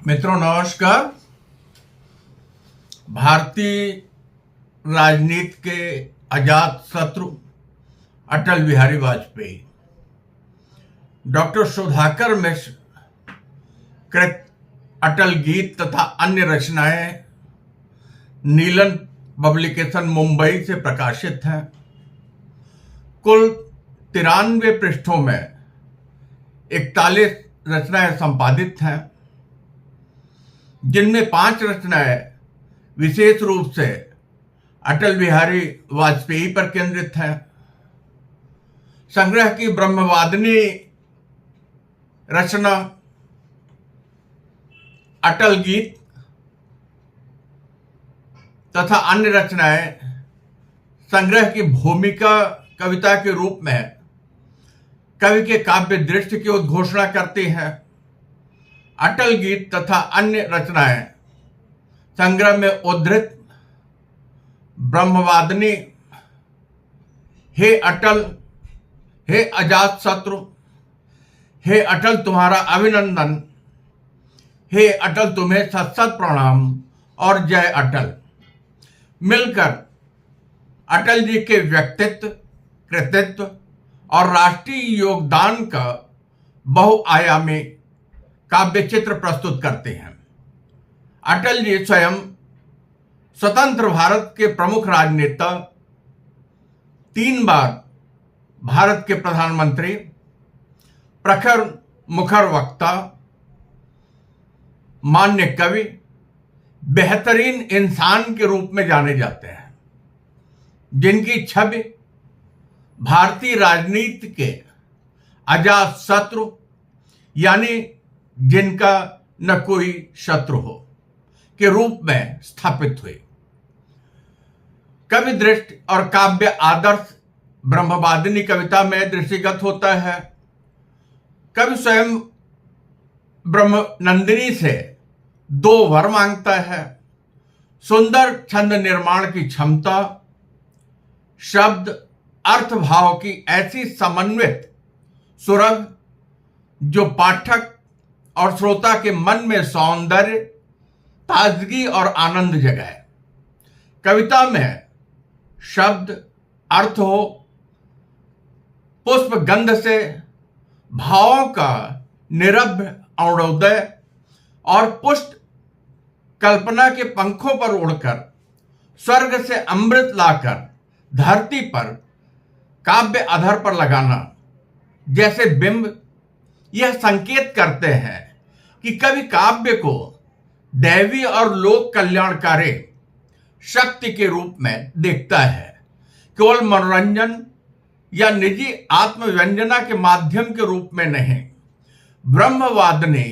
मित्रों नमस्कार। भारतीय राजनीति के अजात शत्रु अटल बिहारी वाजपेयी, डॉक्टर सुधाकर मिश्र कृत अटल गीत तथा अन्य रचनाएं नीलन पब्लिकेशन मुंबई से प्रकाशित हैं। कुल 93 पृष्ठों में 41 रचनाएं संपादित हैं, जिनमें 5 रचनाएं विशेष रूप से अटल बिहारी वाजपेयी पर केंद्रित हैं। संग्रह की ब्रह्मवादिनी रचना अटल गीत तथा अन्य रचनाएं संग्रह की भूमिका कविता के रूप में कवि के काव्य दृष्टि की उद्घोषणा करती हैं। अटल गीत तथा अन्य रचनाएं संग्रह में उद्धृत ब्रह्मवादिनी, हे अटल, हे अजात शत्रु, हे अटल तुम्हारा अभिनंदन, हे अटल तुम्हें सत सत प्रणाम और जय अटल मिलकर अटल जी के व्यक्तित्व, कृतित्व और राष्ट्रीय योगदान का बहुआयामी काव्य चित्र प्रस्तुत करते हैं। अटल जी स्वयं स्वतंत्र भारत के प्रमुख राजनेता, 3 बार भारत के प्रधानमंत्री, प्रखर मुखर वक्ता, मान्य कवि, बेहतरीन इंसान के रूप में जाने जाते हैं, जिनकी छवि भारतीय राजनीति के अजात शत्रु यानी जिनका न कोई शत्रु हो के रूप में स्थापित हुए। कवि दृष्टि और काव्य आदर्श ब्रह्मवादिनी कविता में दृष्टिगत होता है। कवि स्वयं ब्रह्मनंदिनी से 2 वर मांगता है: सुंदर छंद निर्माण की क्षमता, शब्द अर्थ भाव की ऐसी समन्वित सुरभ जो पाठक और श्रोता के मन में सौंदर्य, ताजगी और आनंद जगाए। कविता में शब्द अर्थ हो, पुष्प गंध से भावों का निरभ्र अरुणोदय और पुष्ट कल्पना के पंखों पर उड़कर स्वर्ग से अमृत लाकर धरती पर काव्य आधार पर लगाना जैसे बिंब यह संकेत करते हैं कि कवि काव्य को दैवी और लोक कल्याणकारी शक्ति के रूप में देखता है, केवल मनोरंजन या निजी आत्मव्यंजना के माध्यम के रूप में नहीं। ब्रह्मवादिनी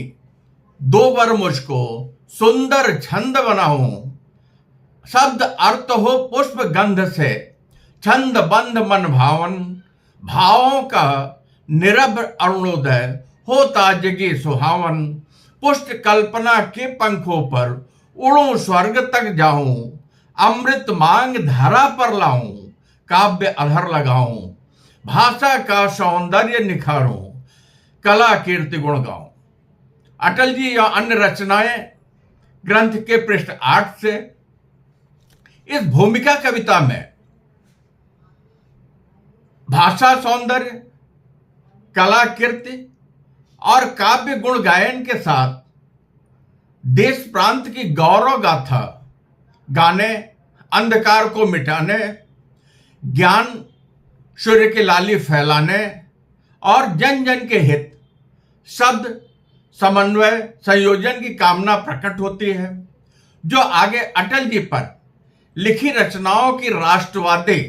2 वर मुझको सुंदर छंद बनाऊं, शब्द अर्थ हो पुष्प गंध से छंद बंध मन भावन, भावों का निरभ्र अरुणोदय हो ताजगी सुहावन, पुष्ट कल्पना के पंखों पर उड़ूं स्वर्ग तक जाऊं, अमृत मांग धरा पर लाऊं, काव्य अधर लगाऊं, भाषा का सौंदर्य निखारूं, कला कीर्ति गुण गाऊं। अटल जी या अन्य रचनाएं ग्रंथ के पृष्ठ 8 से। इस भूमिका कविता में भाषा सौंदर्य, कला कीर्ति और काव्य गुण गायन के साथ देश प्रांत की गौरव गाथा गाने, अंधकार को मिटाने, ज्ञान सूर्य की लाली फैलाने और जन जन के हित, शब्द समन्वय संयोजन की कामना प्रकट होती है, जो आगे अटल जी पर लिखी रचनाओं की राष्ट्रवादी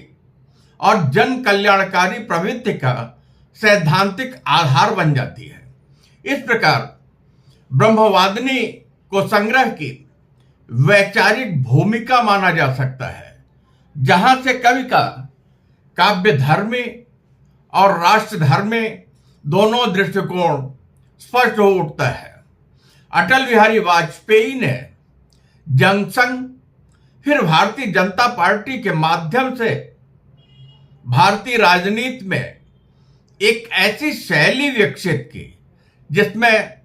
और जन कल्याणकारी प्रवृत्ति का सैद्धांतिक आधार बन जाती है। इस प्रकार ब्रह्मवादिनी को संग्रह की वैचारिक भूमिका माना जा सकता है, जहां से कवि का काव्य धर्मी और राष्ट्र धर्मी दोनों दृष्टिकोण स्पष्ट हो उठता है। अटल बिहारी वाजपेयी ने जनसंघ फिर भारतीय जनता पार्टी के माध्यम से भारतीय राजनीति में में एक ऐसी शैली विकसित की जिसमें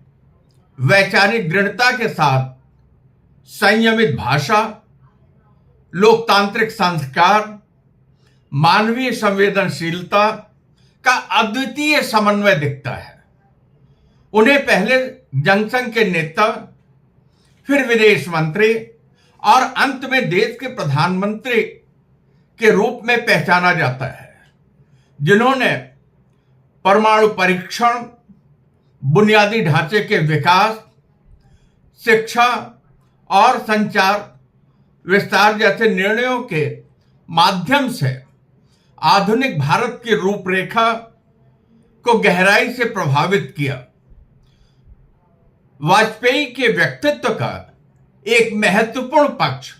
वैचारिक दृढ़ता के साथ संयमित भाषा, लोकतांत्रिक संस्कार, मानवीय संवेदनशीलता का अद्वितीय समन्वय दिखता है। उन्हें पहले जनसंघ के नेता, फिर विदेश मंत्री और अंत में देश के प्रधानमंत्री के रूप में पहचाना जाता है, जिन्होंने परमाणु परीक्षण, बुनियादी ढांचे के विकास, शिक्षा और संचार विस्तार जैसे निर्णयों के माध्यम से आधुनिक भारत की रूपरेखा को गहराई से प्रभावित किया। वाजपेयी के व्यक्तित्व का एक महत्वपूर्ण पक्ष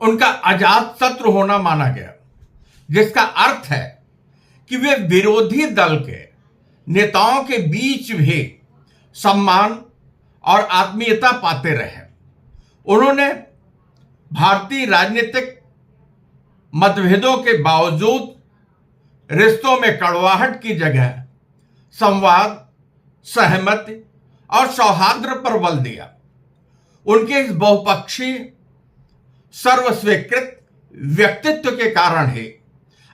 उनका अजातशत्रु होना माना गया, जिसका अर्थ है कि वे विरोधी दल के नेताओं के बीच भी सम्मान और आत्मीयता पाते रहे। उन्होंने भारतीय राजनीतिक मतभेदों के बावजूद रिश्तों में कड़वाहट की जगह संवाद, सहमति और सौहार्द पर बल दिया। उनके इस बहुपक्षीय सर्वस्वीकृत व्यक्तित्व के कारण ही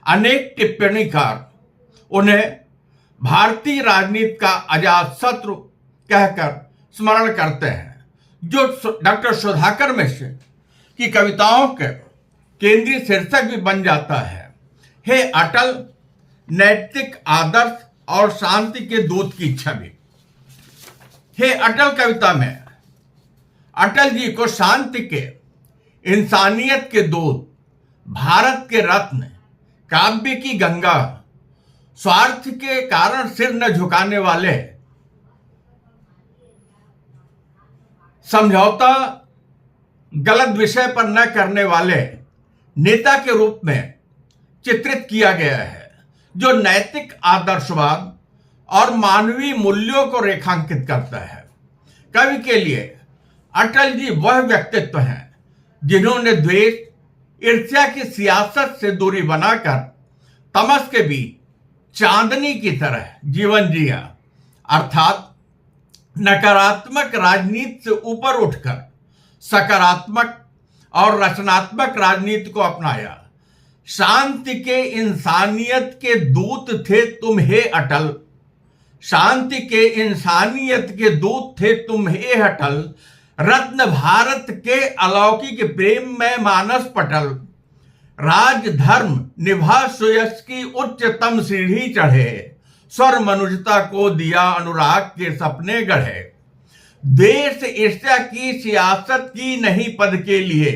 अनेक टिप्पणीकार उन्हें भारतीय राजनीति का अजातशत्रु कहकर स्मरण करते हैं, जो डॉक्टर सुधाकर मिश्र की कविताओं के केंद्रीय शीर्षक भी बन जाता है। हे अटल, नैतिक आदर्श और शांति के दूत की छवि। हे अटल कविता में अटल जी को शांति के, इंसानियत के दूत, भारत के रत्न, काव्य की गंगा, स्वार्थ के कारण सिर न झुकाने वाले, समझौता गलत विषय पर न करने वाले नेता के रूप में चित्रित किया गया है, जो नैतिक आदर्शवाद और मानवीय मूल्यों को रेखांकित करता है। कवि के लिए अटल जी वह व्यक्तित्व हैं जिन्होंने द्वेष, ईर्ष्या की सियासत से दूरी बनाकर तमस के बीच चांदनी की तरह जीवन जिया, अर्थात नकारात्मक राजनीति से ऊपर उठकर सकारात्मक और रचनात्मक राजनीति को अपनाया। शांति के, इंसानियत के दूत थे तुम हे अटल, शांति के, इंसानियत के दूत थे तुम हे अटल, रत्न भारत के अलौकिक प्रेम में मानस पटल, राज धर्म निभा सुयश की उच्चतम सीढ़ी चढ़े, स्वर मनुजता को दिया अनुराग के सपने गढ़े, देश ईर्ष्या की सियासत की नहीं पद के लिए,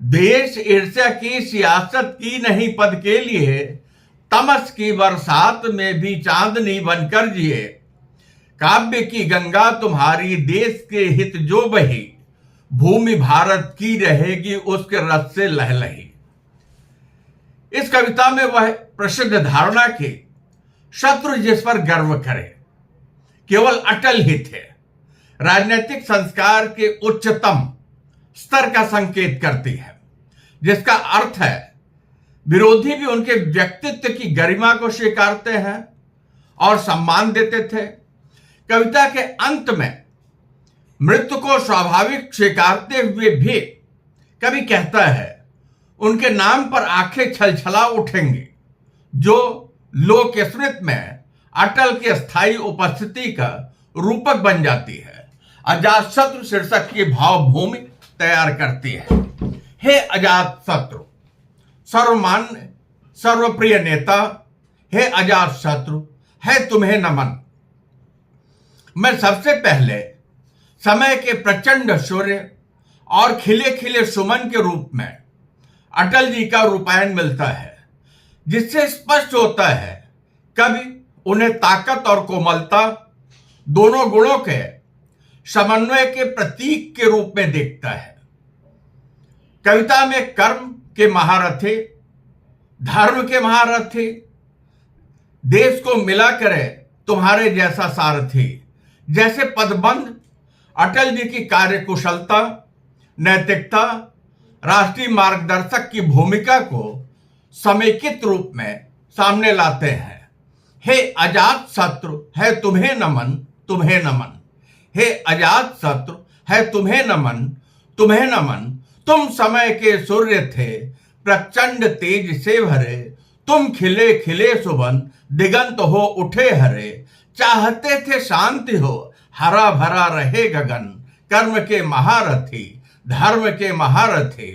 देश ईर्ष्या की सियासत की नहीं पद के लिए, तमस की बरसात में भी चांदनी बनकर जिए, काव्य की गंगा तुम्हारी देश के हित जो बही, भूमि भारत की रहेगी उसके रस से लहलही। इस कविता में वह प्रसिद्ध धारणा की शत्रु जिस पर गर्व करे केवल अटल ही थे, राजनीतिक संस्कार के उच्चतम स्तर का संकेत करती है, जिसका अर्थ है विरोधी भी उनके व्यक्तित्व की गरिमा को स्वीकारते हैं और सम्मान देते थे। कविता के अंत में मृत्यु को स्वाभाविक स्वीकारते हुए भी कवि कहता है, उनके नाम पर आंखें छलछला उठेंगी, जो लोक स्मृति में अटल की स्थायी उपस्थिति का रूपक बन जाती है, अजातशत्रु शीर्षक की भावभूमि तैयार करती है। हे अजातशत्रु, सर्वमान्य सर्वप्रिय नेता, हे अजातशत्रु, है तुम्हें नमन। मैं सबसे पहले समय के प्रचंड सूर्य और खिले खिले सुमन के रूप में अटल जी का रूपायन मिलता है, जिससे स्पष्ट होता है कवि उन्हें ताकत और कोमलता दोनों गुणों के समन्वय के प्रतीक के रूप में देखता है। कविता में कर्म के महारथी, धर्म के महारथी, देश को मिला करे तुम्हारे जैसा सारथी जैसे पदबंध अटल जी की कार्यकुशलता, नैतिकता, राष्ट्रीय मार्गदर्शक की भूमिका को समेकित रूप में सामने लाते हैं। हे अजातशत्रु, है तुम्हें नमन, तुम्हें नमन। हे अजात शत्रु है तुम्हें नमन, तुम्हें नमन। तुम समय के सूर्य थे प्रचंड तेज से भरे, तुम खिले खिले सुबन दिगंत हो उठे हरे। चाहते थे शांति हो हरा भरा रहे गगन, कर्म के महारथी धर्म के महारथी।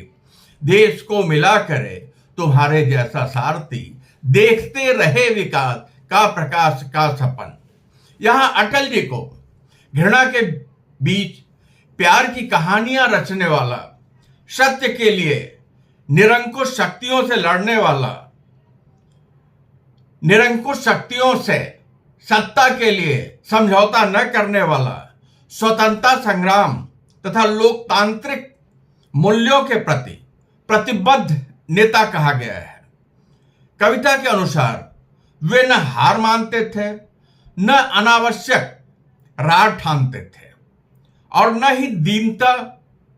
देश को मिला करे तुम्हारे जैसा सारथी, देखते रहे विकास का प्रकाश का सपन। यहां अटल जी को घृणा के बीच प्यार की कहानियां रचने वाला, सत्य के लिए निरंकुश शक्तियों से लड़ने वाला, निरंकुश शक्तियों से सत्ता के लिए समझौता न करने वाला, स्वतंत्रता संग्राम तथा लोकतांत्रिक मूल्यों के प्रति प्रतिबद्ध नेता कहा गया है। कविता के अनुसार वे न हार मानते थे, न अनावश्यक रार ठानते थे और न ही दीनता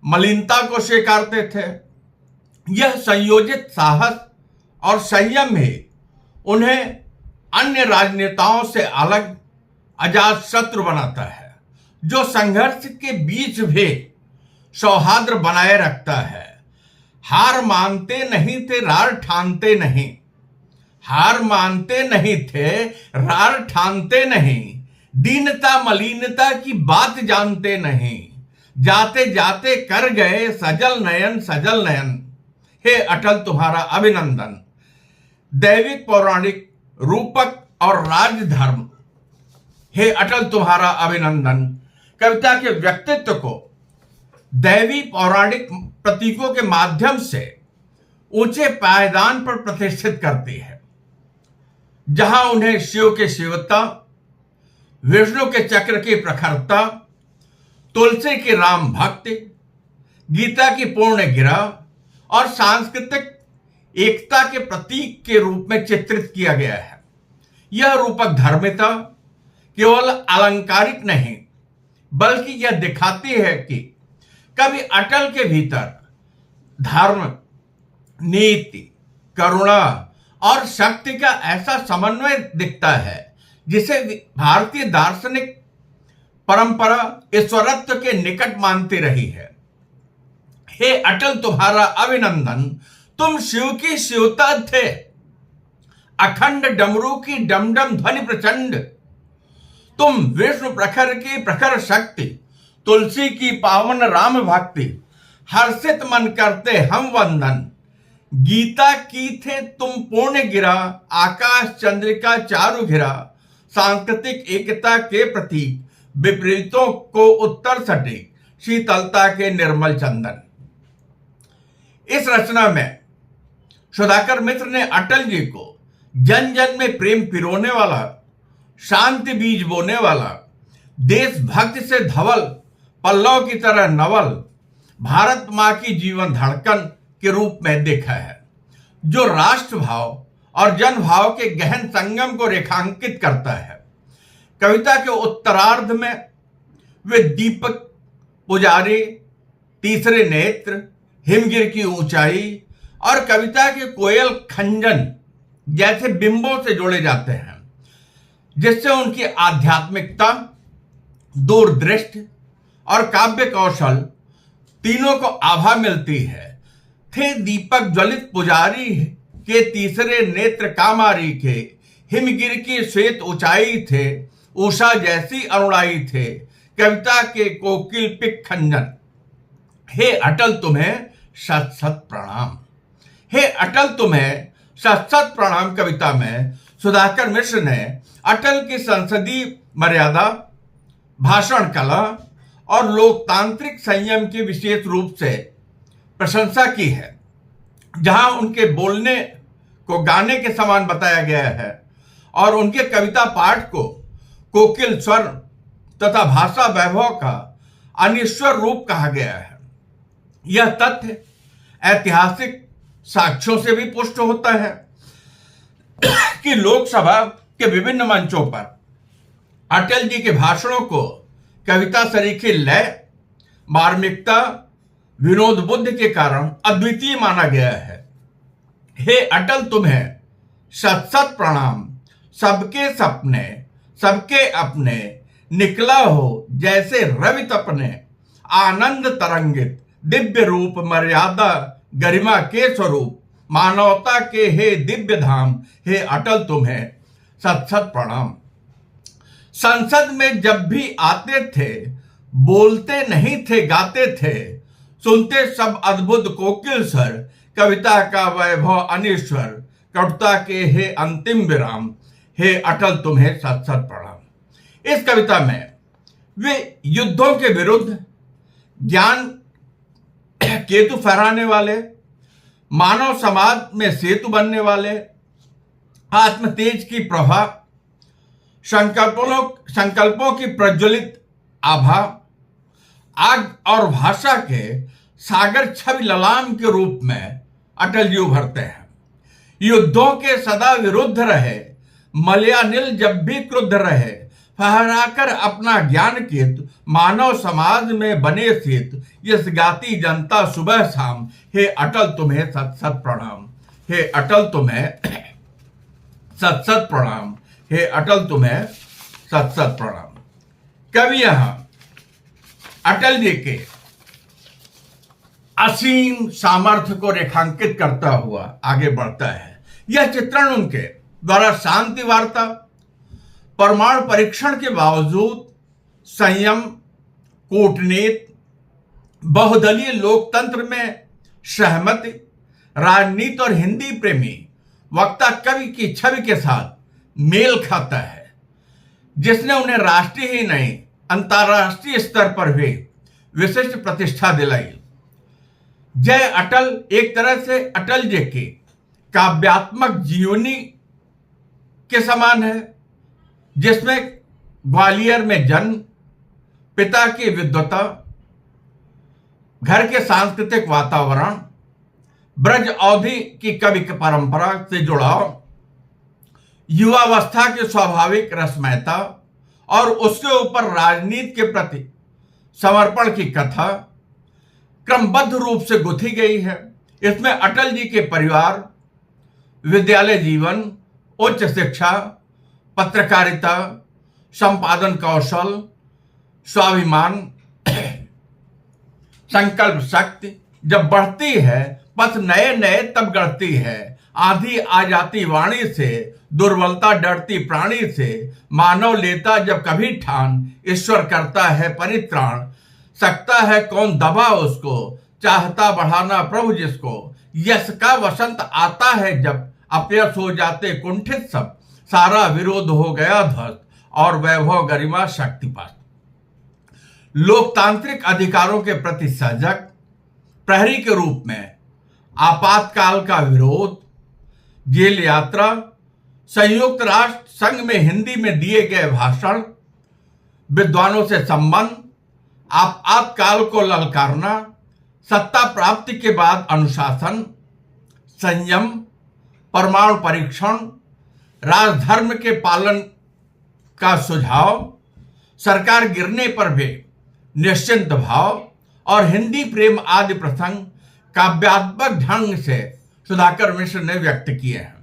मलिनता को स्वीकारते थे। यह संयोजित साहस और संयम ही उन्हें अन्य राजनेताओं से अलग अजात शत्रु बनाता है, जो संघर्ष के बीच भी सौहार्द बनाए रखता है। हार मानते नहीं थे, रार ठानते नहीं, हार मानते नहीं थे, रार ठानते नहीं, दीनता मलिनता की बात जानते नहीं, जाते जाते कर गए सजल नयन सजल नयन। हे अटल तुम्हारा अभिनंदन। दैविक पौराणिक रूपक और राजधर्म, हे अटल तुम्हारा अभिनंदन कविता के व्यक्तित्व को दैवी पौराणिक प्रतीकों के माध्यम से ऊंचे पायदान पर प्रतिष्ठित करती है, जहां उन्हें शिव के शिवता, विष्णु के चक्र की प्रखरता, तुलसी की राम भक्ति, गीता की पूर्ण गिरा और सांस्कृतिक एकता के प्रतीक के रूप में चित्रित किया गया है। यह रूपक धार्मिकता केवल अलंकारिक नहीं, बल्कि यह दिखाती है कि कभी अटल के भीतर धर्म, नीति, करुणा और शक्ति का ऐसा समन्वय दिखता है जिसे भारतीय दार्शनिक परंपरा ईश्वरत्व के निकट मानती रही है। हे अटल तुम्हारा अभिनंदन, तुम शिव की शिवता थे, अखंड डमरू की डमडम ध्वनि प्रचंड, तुम विष्णु प्रखर की प्रखर शक्ति, तुलसी की पावन राम भक्ति, हर्षित मन करते हम वंदन। गीता की थे तुम पूर्ण गिरा, आकाश चंद्रिका चारु घिरा, सांस्कृतिक एकता के प्रतीक, विपरीतों को उत्तर सटीक, शीतलता के निर्मल चंदन। इस रचना में सुधाकर मित्र ने अटल जी को जन जन में प्रेम पिरोने वाला, शांति बीज बोने वाला, देशभक्ति से धवल पल्लव की तरह नवल, भारत मां की जीवन धड़कन के रूप में देखा है, जो राष्ट्र भाव और जन भाव के गहन संगम को रेखांकित करता है। कविता के उत्तरार्ध में वे दीपक पुजारी, तीसरे नेत्र, हिमगिर की ऊंचाई और कविता के कोयल खंजन जैसे बिंबों से जोड़े जाते हैं, जिससे उनकी आध्यात्मिकता, दूरदृष्टि और काव्य कौशल तीनों को आभा मिलती है। थे दीपक ज्वलित पुजारी के तीसरे नेत्र कामारी के, हिमगिर की श्वेत ऊंचाई थे, उषा जैसी अरुणाई थे, कविता के कोकिल पिक खंजन। हे अटल तुम्हें शत शत प्रणाम। हे अटल तुम्हें शत शत प्रणाम कविता में सुधाकर मिश्र ने अटल की संसदीय मर्यादा, भाषण कला और लोकतांत्रिक संयम की विशेष रूप से प्रशंसा की है, जहां उनके बोलने को गाने के समान बताया गया है और उनके कविता पाठ को कोकिल स्वर तथा भाषा वैभव का अनिश्वर रूप कहा गया है। यह तथ्य ऐतिहासिक साक्ष्यों से भी पुष्ट होता है कि लोकसभा के विभिन्न मंचों पर अटल जी के भाषणों को कविता सरीखे लय, मार्मिकता, विनोद बुद्धि के कारण अद्वितीय माना गया है। हे अटल तुम्हें शत शत प्रणाम, सबके सपने सबके अपने, निकला हो जैसे रवि तपने, आनंद तरंगित दिव्य रूप मर्यादा गरिमा के स्वरूप, मानवता के हे दिव्य धाम, हे अटल तुम्हें सत सत प्रणाम। संसद में जब भी आते थे, बोलते नहीं थे गाते थे, सुनते सब अद्भुत कोकिल स्वर, कविता का वैभव अनीश्वर, कटुता के हे अंतिम विराम, हे अटल तुम्हें सत सत प्रणाम। इस कविता में वे युद्धों के विरुद्ध ज्ञान केतु फहराने वाले, मानव समाज में सेतु बनने वाले, आत्म तेज की प्रभा, संकल्पों की प्रज्वलित आभा, आग और भाषा के सागर छवि ललाम के रूप में अटल जी उभरते हैं। युद्धों के सदा विरुद्ध रहे, मलयानिल जब भी क्रुद्ध रहे, फहराकर अपना ज्ञान केतु, मानव समाज में बने सेतु, यस गाती जनता सुबह शाम, हे अटल तुम्हें सत सत प्रणाम, हे अटल तुम्हें सत सत प्रणाम, हे अटल तुम्हें सत सत प्रणाम। कवि यहां अटल जी के असीम सामर्थ्य को रेखांकित करता हुआ आगे बढ़ता है। यह चित्रण उनके द्वारा शांति वार्ता, परमाणु परीक्षण के बावजूद संयम, कूटनीति, बहुदलीय लोकतंत्र में सहमति, राजनीति और हिंदी प्रेमी वक्ता कवि की छवि के साथ मेल खाता है, जिसने उन्हें राष्ट्रीय ही नहीं अंतर्राष्ट्रीय स्तर पर भी विशिष्ट प्रतिष्ठा दिलाई। जय अटल एक तरह से अटल जी की काव्यात्मक जीवनी के समान है, जिसमें ग्वालियर में जन्म, पिता की विद्वता, घर के सांस्कृतिक वातावरण, ब्रज अवधि की कवि परंपरा से जुड़ाव, युवावस्था की स्वाभाविक रसमयता और उसके ऊपर राजनीति के प्रति समर्पण की कथा क्रमबद्ध रूप से गुथी गई है। इसमें अटल जी के परिवार, विद्यालय जीवन, उच्च शिक्षा, पत्रकारिता, संपादन कौशल, स्वाभिमान, संकल्प शक्ति जब बढ़ती है, पथ नए नए तब गढ़ती है, आंधी आ जाती वाणी से, दुर्बलता डरती प्राणी से, मानव लेता जब कभी ठान, ईश्वर करता है परित्राण, सकता है कौन दबा उसको, चाहता बढ़ाना प्रभु जिसको, यश का वसंत आता है जब, अपयश हो जाते कुंठित सब, सारा विरोध हो गया ध्वस्त और वैभव गरिमा शक्तिपात। लोकतांत्रिक अधिकारों के प्रति सजग प्रहरी के रूप में आपातकाल का विरोध, जेल यात्रा, संयुक्त राष्ट्र संघ में हिंदी में दिए गए भाषण, विद्वानों से संबंध, आपातकाल को ललकारना, सत्ता प्राप्ति के बाद अनुशासन, संयम, परमाणु परीक्षण, राजधर्म के पालन का सुझाव, सरकार गिरने पर भी निश्चिंत भाव और हिंदी प्रेम आदि प्रसंग काव्यात्मक ढंग से सुधाकर मिश्र ने व्यक्त किए हैं।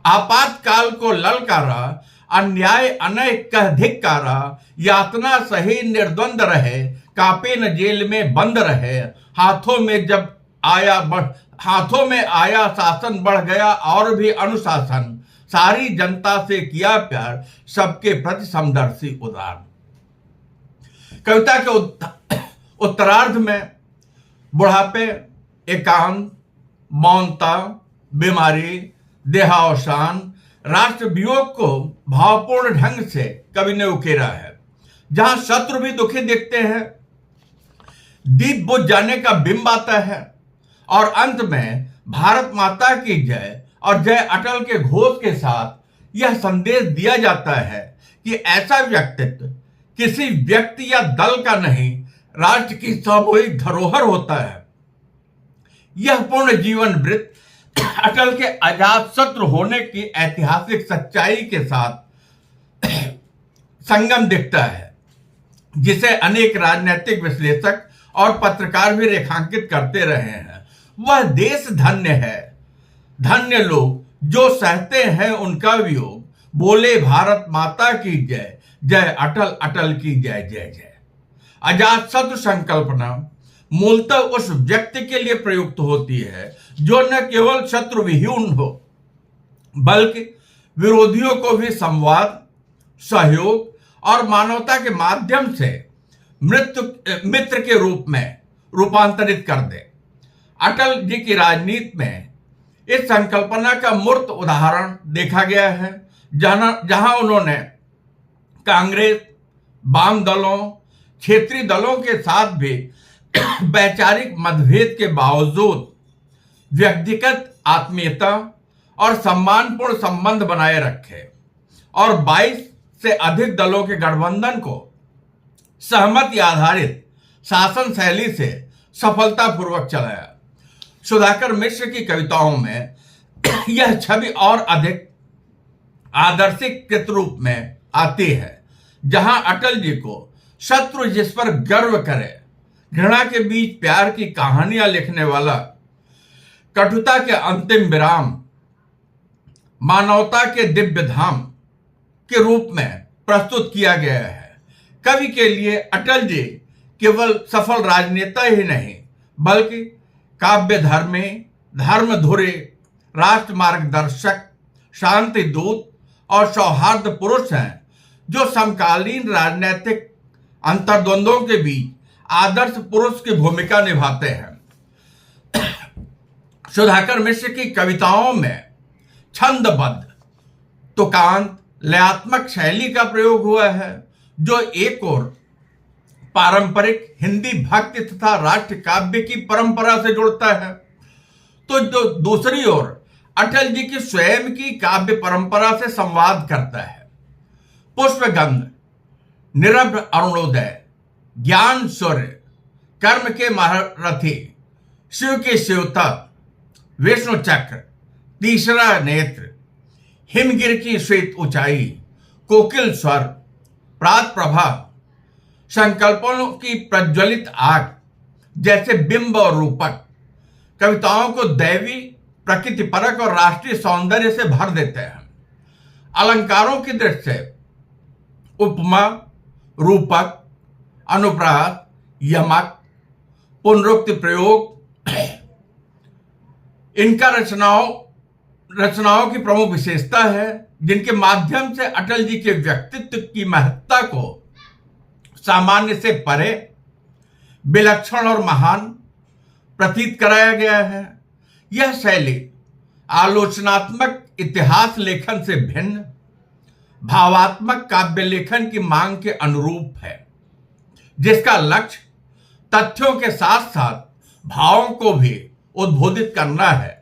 आपातकाल को ललकारा, अन्याय अनय कह धिक्कारा, यातना सही निर्द्वंद रहे, कापे न जेल में बंद रहे, हाथों में आया शासन बढ़ गया और भी अनुशासन, सारी जनता से किया प्यार, सबके प्रति समदर्शी उदार। कविता के उत्तरार्ध में बुढ़ापे, एकांत, मौनता, बीमारी, देहावसान, राष्ट्र वियोग को भावपूर्ण ढंग से कवि ने उकेरा है। जहां शत्रु भी दुखी दिखते हैं, दीप बुझ जाने का बिंब आता है और अंत में भारत माता की जय और जय अटल के घोष के साथ यह संदेश दिया जाता है कि ऐसा व्यक्तित्व किसी व्यक्ति या दल का नहीं, राष्ट्र की सामूहिक धरोहर होता है। यह पूर्ण जीवन वृत्त अटल के अजात शत्रु होने की ऐतिहासिक सच्चाई के साथ संगम दिखता है, जिसे अनेक राजनीतिक विश्लेषक और पत्रकार भी रेखांकित करते रहे हैं। वह देश धन्य है, धन्य लोग जो सहते हैं उनका वियोग, बोले भारत माता की जय, जय अटल, अटल की जय जय जय। अजातशत्रु संकल्पना मूलतः उस व्यक्ति के लिए प्रयुक्त होती है जो न केवल शत्रु विहीन हो बल्कि विरोधियों को भी संवाद, सहयोग और मानवता के माध्यम से मित्र के रूप में रूपांतरित कर दे। अटल जी की राजनीति में इस संकल्पना का मूर्त उदाहरण देखा गया है, जहां उन्होंने कांग्रेस, वाम दलों, क्षेत्रीय दलों के साथ भी वैचारिक मतभेद के बावजूद व्यक्तिगत आत्मीयता और सम्मानपूर्ण संबंध बनाए रखे और 22 से अधिक दलों के गठबंधन को सहमति आधारित शासन शैली से सफलतापूर्वक चलाया। सुधाकर मिश्र की कविताओं में यह छवि और अधिक आदर्शिक रूप में आती है, जहां अटल जी को शत्रु जिस पर गर्व करे, घृणा के बीच प्यार की कहानियां लिखने वाला, कटुता के अंतिम विराम मानवता के दिव्य धाम के रूप में प्रस्तुत किया गया है। कवि के लिए अटल जी केवल सफल राजनेता ही नहीं बल्कि काव्य धर्मी, धर्मधुरी, राष्ट्र मार्गदर्शक, शांति दूत और सौहार्द पुरुष हैं जो समकालीन राजनीतिक अंतर्द्वंद्वों के बीच आदर्श पुरुष की भूमिका निभाते हैं। सुधाकर मिश्र की कविताओं में छंदबद्ध, तुकांत, लयात्मक शैली का प्रयोग हुआ है जो एक और पारंपरिक हिंदी भक्ति तथा राष्ट्र काव्य की परंपरा से जुड़ता है, तो जो दूसरी ओर अटल जी की स्वयं की काव्य परंपरा से संवाद करता है। पुष्पगंध, निरभ्र अरुणोदय, ज्ञान सूर्य, कर्म के महारथी, शिव की शिवता, विष्णु चक्र, तीसरा नेत्र, हिमगिर की श्वेत ऊंचाई, कोकिल स्वर, प्रात प्रभा, संकल्पों की प्रज्वलित आग जैसे बिंब और रूपक कविताओं को दैवी, प्रकृति परक और राष्ट्रीय सौंदर्य से भर देते हैं। अलंकारों की दृष्टि से उपमा, रूपक, अनुप्रास, यमक, पुनरुक्ति प्रयोग इनका रचनाओं की प्रमुख विशेषता है, जिनके माध्यम से अटल जी के व्यक्तित्व की महत्ता को सामान्य से परे, विलक्षण और महान प्रतीत कराया गया है। यह शैली आलोचनात्मक इतिहास लेखन से भिन्न भावात्मक काव्य लेखन की मांग के अनुरूप है, जिसका लक्ष्य तथ्यों के साथ साथ भावों को भी उद्बोधित करना है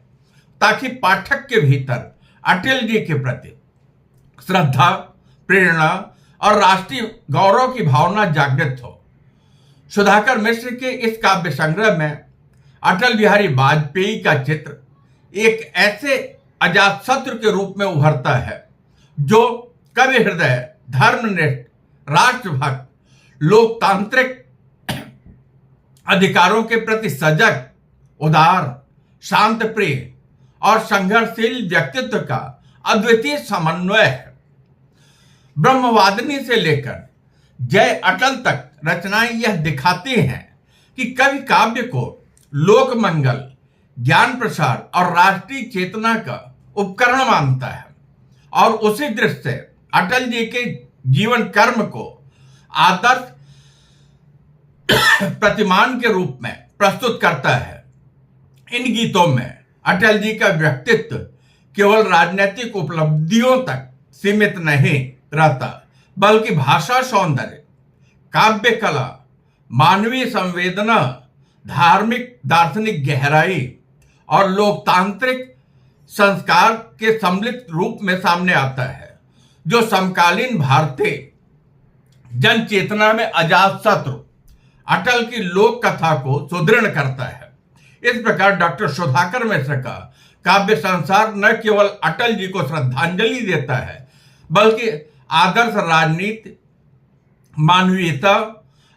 ताकि पाठक के भीतर अटल जी के प्रति श्रद्धा, प्रेरणा और राष्ट्रीय गौरव की भावना जागृत हो। सुधाकर मिश्र के इस काव्य संग्रह में अटल बिहारी वाजपेयी का चित्र एक ऐसे अजातशत्रु के रूप में उभरता है जो कवि हृदय, धर्मनिष्ठ, राष्ट्रभक्त, लोकतांत्रिक अधिकारों के प्रति सजग, उदार, शांत प्रिय और संघर्षशील व्यक्तित्व का अद्वितीय समन्वय है। ब्रह्मवादिनी से लेकर जय अटल तक रचनाएं यह दिखाती हैं कि कवि काव्य को लोक मंगल, ज्ञान प्रसार और राष्ट्रीय चेतना का उपकरण मानता है और उसी दृष्टि से अटल जी के जीवन कर्म को आदर्श प्रतिमान के रूप में प्रस्तुत करता है। इन गीतों में अटल जी का व्यक्तित्व केवल राजनीतिक उपलब्धियों तक सीमित नहीं रहता बल्कि भाषा सौंदर्य, काव्य कला, मानवीय संवेदना, धार्मिक दार्शनिक गहराई और लोकतांत्रिक संस्कार के सम्मिलित रूप में सामने आता है, जो समकालीन भारतीय जन चेतना में अजातशत्रु अटल की लोक कथा को सुदृढ़ करता है। इस प्रकार डॉक्टर सुधाकर मिश्र का काव्य संसार न केवल अटल जी को श्रद्धांजलि देता है बल्कि आदर्श राजनीति, मानवीयता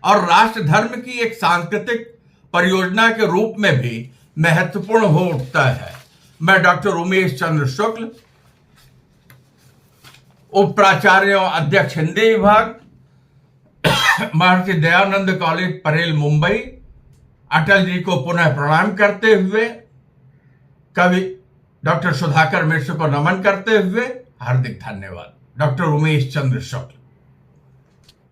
और राष्ट्र धर्म की एक सांस्कृतिक परियोजना के रूप में भी महत्वपूर्ण हो उठता है। मैं डॉक्टर उमेश चंद्र शुक्ल, उप प्राचार्य और अध्यक्ष हिंदी विभाग, महर्षि दयानंद कॉलेज परेल मुंबई अटल जी को पुनः प्रणाम करते हुए, कवि डॉक्टर सुधाकर मिश्र को नमन करते हुए हार्दिक धन्यवाद। डॉक्टर उमेश चंद्र शुक्ल।